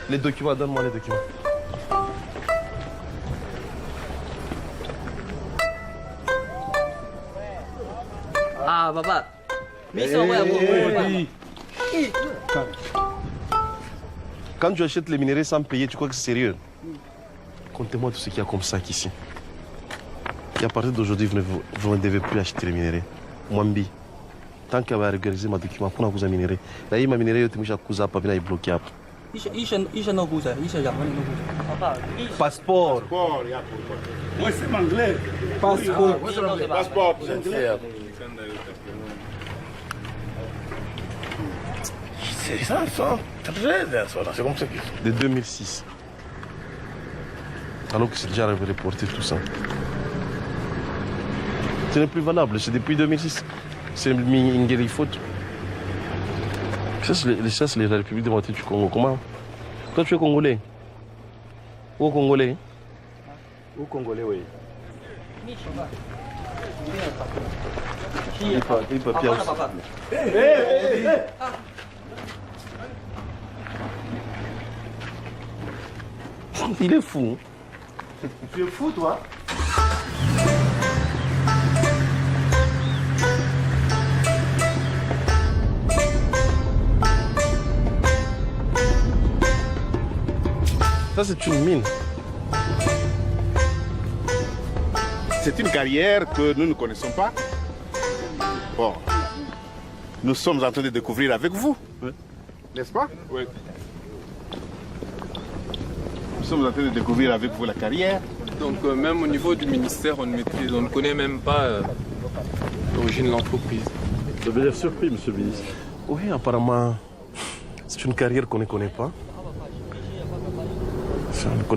Les documents, donne-moi les documents. Ah, papa. Quand tu achètes les minéraux sans payer, tu crois que c'est sérieux? Comptez-moi tout ce qu'il y a comme sac ici. Et à partir d'aujourd'hui, vous ne devez plus acheter les minéraux. Mwambi. Tant qu'elle va régulariser ma document pour nous minéraux. Là, il m'a minéré, il m'a accusé, il m'a bloqué. Passeport. Moi, c'est anglais. Passeport. C'est ça, c'est comme ça qu'ils sont. De 2006. Alors que c'est déjà reporté tout ça. Ce n'est plus valable, c'est depuis 2006. C'est une guerre faute. Ça, c'est la République démocratique du Congo. Comment? Toi, tu es Congolais? Où Congolais? Où Congolais, oui. Il peut pas Il est fou. Tu es fou, toi? Ça, c'est une mine. C'est une carrière que nous ne connaissons pas. Bon, nous sommes en train de découvrir avec vous, oui. N'est-ce pas? Oui. Nous sommes en train de découvrir avec vous la carrière. Donc même au niveau du ministère, on ne connaît même pas l'origine de l'entreprise. Vous avez l'air surpris, monsieur le ministre. Oui, apparemment, c'est une carrière qu'on ne connaît pas. On ne connaît